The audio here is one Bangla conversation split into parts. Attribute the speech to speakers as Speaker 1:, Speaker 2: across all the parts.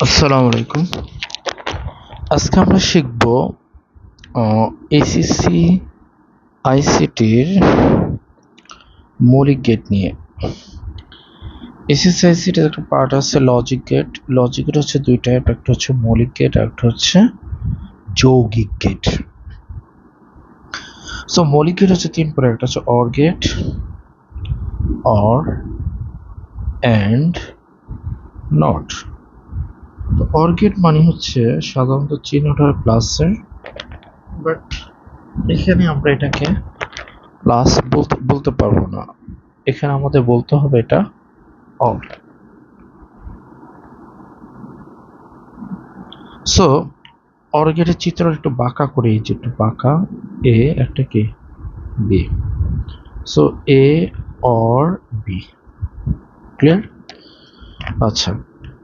Speaker 1: আসসালামু আলাইকুম। আজকে আমরা শিখব এসএসসি আইসিটির মৌলিক গেট নিয়ে। এসএসসি আইসিটির একটা পার্ট আছে লজিক গেট। লজিক গেট হচ্ছে দুই টাইপ, একটা হচ্ছে মৌলিক গেট আর একটা হচ্ছে যৌগিক গেট। সো মৌলিক গেট হচ্ছে তিন প্রকার, একটা হচ্ছে or gate, or, and, not. তো অর গেট মানে হচ্ছে সাধারণত চিহ্নটা প্লাসের, বাট এখানে আমরা এটাকে প্লাস বলতে পারবো না, এখানে আমাদের বলতে হবে এটা অর। সো অর গেটের চিত্র একটু বাঁকা করে, এই যে একটু বাঁকা, এ একটা কি B, so A or B, clear? আচ্ছা,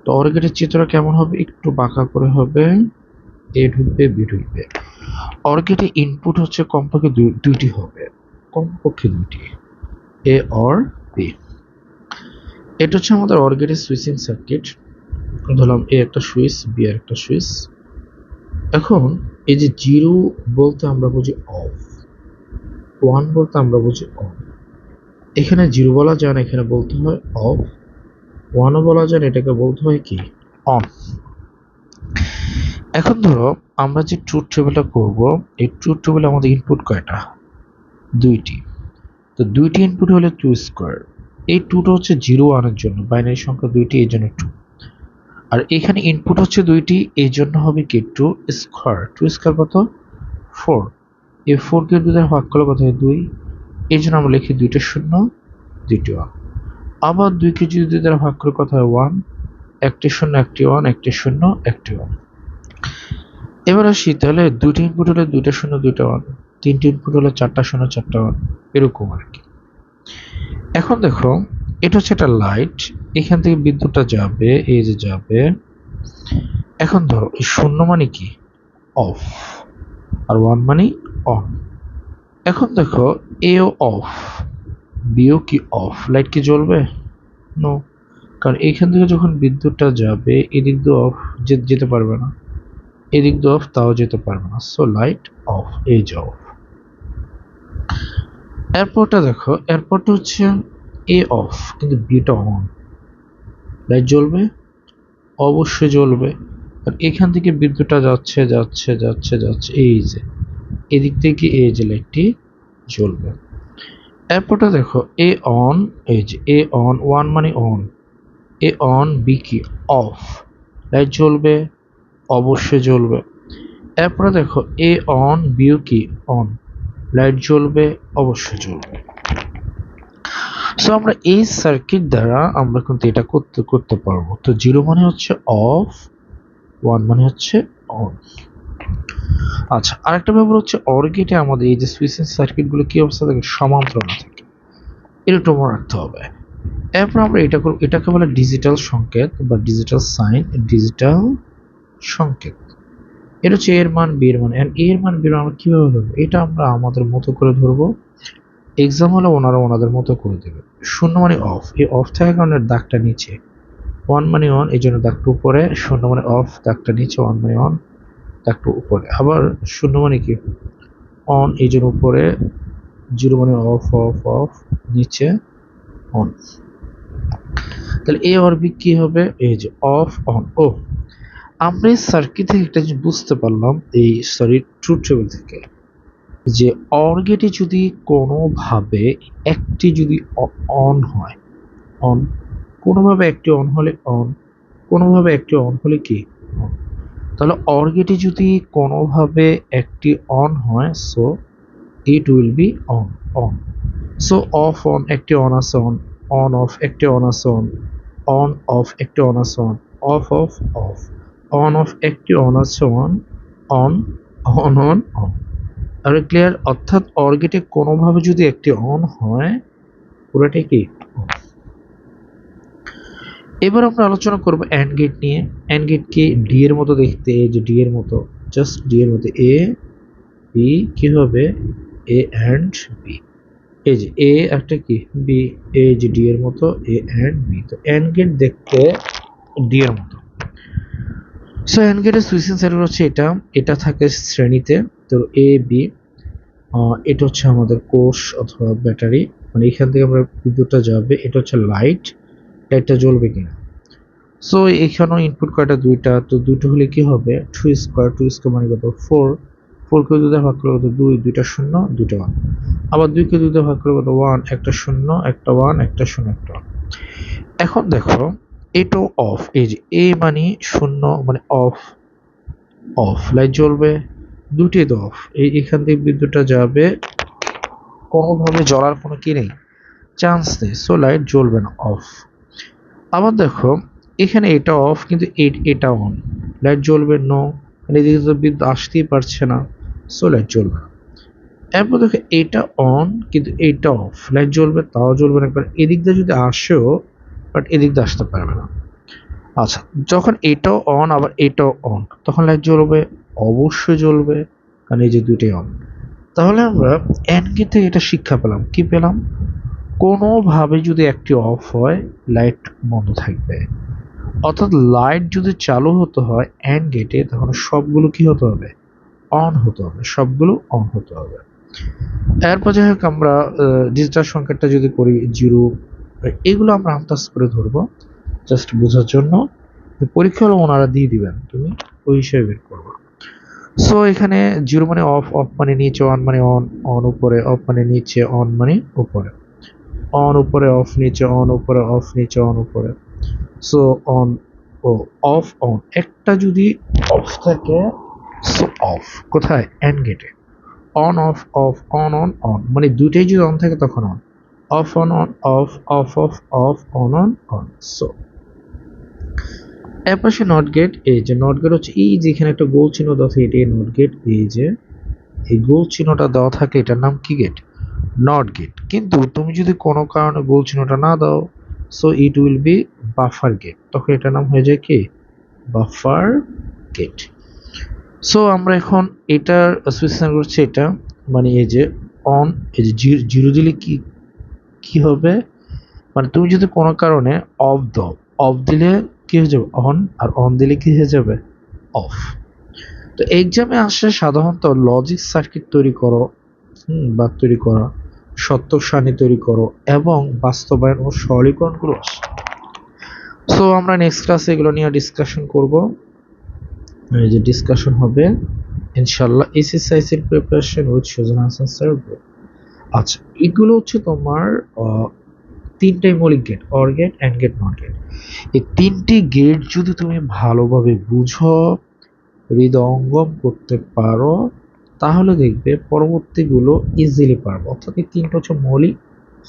Speaker 1: তো অর গেটের চিত্র কেমন হবে? একটু বাঁকা করে হবে, এ ঢুকবে বি ঢুকবে। অর গেটে ইনপুট হচ্ছে কমপক্ষে দুইটি হবে, কমপক্ষে দুইটি, এ অর বি। এটা হচ্ছে আমাদের অর গেটের সুইচিং সার্কিট। ধরলাম এ একটা সুইচ, বি আর একটা সুইচ। এখন এই যে জিরো বলতে আমরা বুঝি অফ, ওয়ান বলতে আমরা বুঝি অন। এখানে জিরো বলা যায় না, এখানে বলতে হয় অফ। ওয়ানও বলা যায় না, এটাকে বলতে হয় কি অন। এখন ধরো আমরা যে ট্রুথ টেবিলটা করব, এই ট্রুথ টেবিলে আমাদের ইনপুট কয়টা? দুইটি। তো দুইটি ইনপুট হলে 2 স্কোয়ার। এই 2টা হচ্ছে 0 1 জন্য, বাইনারি সংখ্যা দুইটি, এই জন্য 2। আর এখানে ইনপুট হচ্ছে দুইটি, এই জন্য হবে কি 2 স্কোয়ার। 2 স্কোয়ার কত? 4। এই 4 কে 2 দ্বারা ভাগ করলে কত হয়? 2। এই জন্য আমরা লিখি দুইটা শূন্য দুইটি 1। আবার 2 কে যদি 2 দ্বারা ভাগ করে কত হয়? 1। একটি শূন্য একটি 1, একটি শূন্য একটি 1। এবার আসি, তাহলে দুইটি ইনপুট হলে দুইটা শূন্য দুইটা 1, তিনটি ইনপুট হলে চারটা শূন্য চারটা 1, এরকম আর কি। এখন দেখো, এটা হচ্ছে একটা লাইট, এখান থেকে বিদ্যুৎটা যাবে, এই যে যাবে। এখন ধরো এই শূন্য মানে কি অফ, আর 1 মানে অন। এখন দেখো এও অফ, বিও কি অফ, লাইট কি জ্বলবে? নো, কারণ এইখান থেকে যখন বিদ্যুৎটা যাবে এদিক দিয়ে অফ যেতে পারবে না, এদিক দিয়ে অফ তাও যেতে পারবে না, সো লাইট অফ, এই যে অফ। এরপরটা দেখো, এরপরটা হচ্ছে এ অফ কিন্তু বিটা অন, লাইট জ্বলবে? অবশ্যই জ্বলবে, আর এখান থেকে বিদ্যুৎটা যাচ্ছে যাচ্ছে যাচ্ছে যাচ্ছে, এই যে এদিক থেকে এই যে লাইটটি জ্বলবে। এরপরটা দেখো এ অন, এই যে এ অন, 1 মানে অন, এ অন, বি কি অফ, লাইট জ্বলবে? অবশ্যই জ্বলবে। এরপরে দেখো এ অন, বিও কি অন, লাইট জ্বলবে? অবশ্যই জ্বলবে। সো আমরা এই সার্কিট দ্বারা আমরা কিন্তু এটা করতে পারবো। তো 0 মানে হচ্ছে অফ, 1 মানে হচ্ছে অন। আচ্ছা, আরেকটা ব্যাপার হচ্ছে অর গেটে আমাদের এই যে সুইচিং সার্কিট গুলো কি অবস্থা থাকে? সমান্তরাল থাকে, এটা একটু মনে রাখতে হবে। এরপর আমরা এটা করব, এটাকে বলে ডিজিটাল সংকেত বা ডিজিটাল সাইন, ডিজিটাল সংকেত। এটা হচ্ছে এর মান বি এর মান, এন্ড এর মান বি এর মান আমরা কিভাবে ধরবো? এটা আমরা আমাদের মতো করে ধরবো, এক্সাম হলে ওনারা ওনাদের মতো করে দেবে। শূন্য মানে অফ, এই অফ থাকার কারণে দাগটা নিচে, 1 মানে অন, এই জন্য দাগটা উপরে, শূন্য মানে অফ, দাগটা নিচে, 1 মানে অন, দাগটা উপরে। আবার শূন্য মানে কি অন, এই জন্য উপরে, 0 মানে অফ অফ অফ, নিচে অন। তাহলে এ আর বি কি হবে? এই যে অফ অন। ও, আমরা এই সার্কিট থেকে একটা জিনিস বুঝতে পারলাম, এই ট্রুথ টেবিল থেকে, যে অর গেটে যদি কোনোভাবে একটি যদি অন হয়, অন, কোনোভাবে একটি অন হলে অন, কোনোভাবে একটি অন হলে কি অন। তাহলে অর গেটে যদি কোনোভাবে একটি অন হয়, so it will be on, on. So off on একটি অন আছে, অন অফ একটি অন আছে, অন অফ একটি অন আছে, off off off, on off একটি অন আছে, on on on on on. আর ক্লিয়ার? অর্থাৎ অর গেটে কোনোভাবে যদি একটি অন হয়, পুরোটাই কি অন। এবার আমরা আলোচনা করব অ্যান্ড গেট নিয়ে। অ্যান্ড গেট কি ডি এর মতো দেখতে, এই যে ডি এর মতো, জাস্ট ডি এর মতো, এ বি কি হবে? এ অ্যান্ড বি। এই যে এ একটা কি বি, এই যে ডি এর মতো, এ অ্যান্ড বি। তো অ্যান্ড গেট দেখতে ডি এর মতো। সো এন্ড গেটের সুইচিং সার্কিট হচ্ছে এটা, এটা থাকে শ্রেণীতে। তো এ বি, এটা হচ্ছে আমাদের কোষ অথবা ব্যাটারি, মানে এখান থেকে আমরা বিদ্যুৎটা যাবে, এটা হচ্ছে লাইট, লাইটটা জ্বলবে কিনা। সো এখানেও ইনপুট কয়টা, দুইটা, তো দুটো হলে কি হবে, টু স্কোয়ার, টু স্কোয়ার মানে কত, ফোর, ফোরকে দুই ভাগ করলে কত, দুই, দুইটা শূন্য, দুইটা ওয়ান, আবার দুইকে দুই ভাগ করলে কত, ওয়ান, একটা শূন্য, একটা ওয়ান, একটা শূন্য, একটা ওয়ান। এখন দেখো এটাও অফ, এই যে এ মানে শূন্য মানে অফ, অফ লাইট জ্বলবে, দুটোই তো অফ, এই এখান থেকে বিদ্যুৎটা যাবে, কোনোভাবে জ্বলার কোনো কি নেই, চান্স নেই, সো লাইট জ্বলবে না, অফ। আবার দেখো এখানে এটা অফ কিন্তু এটা অন, লাইট জ্বলবে, নো, মানে এদিকে তো বিদ্যুৎ আসতেই পারছে না, সো লাইট জ্বলবে না। এরপর দেখো এটা অন কিন্তু এটা অফ, লাইট জ্বলবে, তাও জ্বলবে না, কারণ এদিক দিয়ে যদি আসেও বাট এদিক দিয়ে আসতে পারবে না। আচ্ছা, যখন এটাও অন আবার এটাও অন, তখন লাইট জ্বলবে, অবশ্যই জ্বলবে, কারণ এই যে দুটোই অন। তাহলে আমরা এন্ড গেট থেকে এটা শিক্ষা পেলাম, কি পেলাম, কোনোভাবে যদি একটি অফ হয় লাইট বন্ধ থাকবে, অর্থাৎ লাইট যদি চালু হতে হয় এন্ড গেটে, তখন সবগুলো কি হতে হবে, অন হতে হবে, সবগুলো অন হতে হবে। এরপর যাই হোক আমরা ডিজিটাল সংকেতটা যদি করি, জিরো, এগুলো আমরা আন্দাজ করে ধরবো জাস্ট বোঝার জন্য, পরীক্ষা হলে ওনারা দিয়ে দিবেন, তুমি ওই হিসেবে বের করবো। সো এখানে জিরো মানে অফ, অফ মানে নিচে, অন মানে অন, অন উপরে, অফ মানে নিচে, অন মানে উপরে, অন উপরে, অফ নিচে, অন উপরে, অফ নিচে, অন উপরে। সো অন ও অফ অন, একটা যদি অফ থাকে, সো অফ কোথায়, এন্ড গেটে, on off off, on on on, মানে দুইটাই যদি অন থাকে তখন on, off on on, off off off, off on on on. So এর পাশে নট গেট, এই যে নট গেট হচ্ছে এই যেখানে একটা গোল চিহ্ন দেওয়া থাকে, এটাই নট গেট, এই যে এই গোল চিহ্নটা দেওয়া থাকে এটার নাম কি গেট, নট গেট। কিন্তু তুমি যদি কোনো কারণে গোল চিহ্নটা না দাও, so it will be buffer gate, তখন এটার নাম হয়ে যায় কি, বাফার গেট। সো আমরা এখন এটার স্পেসিফিকেশন করছি, এটা মানে এই যে অন, এই যে জিরো দিলে কি কি হবে, মানে তুমি যদি কোনো কারণে অফ দাও, অফ দিলে কি হয়ে যাবে, অন, আর অন দিলে কি হয়ে যাবে, অফ। তো এক্সামে আসে সাধারণত লজিক সার্কিট তৈরি করো, বা তৈরি করা, সত্য সারণী তৈরি করো এবং বাস্তবায়ন ও সরলীকরণগুলো আসে। সো আমরা নেক্সট ক্লাসে এগুলো নিয়ে ডিসকাশন করব, এই যে ডিসকাশন হবে ইনশাআল্লাহ, SSC preparation with Sujan Hasan sir. আচ্ছা, এগুলো হচ্ছে তোমার তিনটাই মৌলিক gate, or gate, and gate, not gate. এই তিনটি গেট যদি তুমি ভালোভাবে বুঝো, হৃদয়ঙ্গম করতে পারো, তাহলে দেখবে পরবর্তীগুলো ইজিলি পারবো। অর্থাৎ এই তিনটা হচ্ছে মৌলিক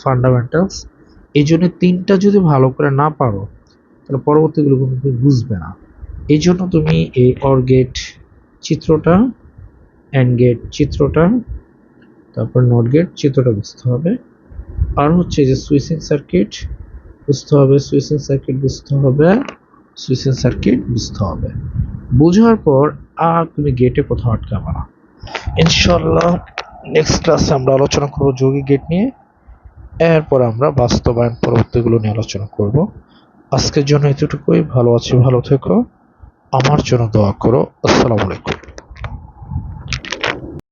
Speaker 1: ফান্ডামেন্টালস, এই জন্য তিনটা যদি ভালো করে না পারো তাহলে পরবর্তীগুলো কিন্তু তুমি বুঝবে না। এই জন্য তুমি এই অর গেট চিত্রটা, অ্যান্ড গেট চিত্রটা, তারপর নট গেট চিত্রটা বুঝতে হবে। আর হচ্ছে যে সুইচিং সার্কিট বুঝতে হবে, সুইচিং সার্কিট বুঝতে হবে, সুইচিং সার্কিট বুঝতে হবে। বোঝার পর আর তুমি গেটে কোথাও আটকাবে না। ইনশাআল্লাহ নেক্সট ক্লাসে আমরা আলোচনা করব যৌগিক গেট নিয়ে, এরপর আমরা বাস্তবায়ন পরবর্তীগুলো নিয়ে আলোচনা করব। আজকের জন্য এতটুকুই, ভালো আছি, ভালো থেকো, আমার জন্য দোয়া করো। আসসালামু আলাইকুম।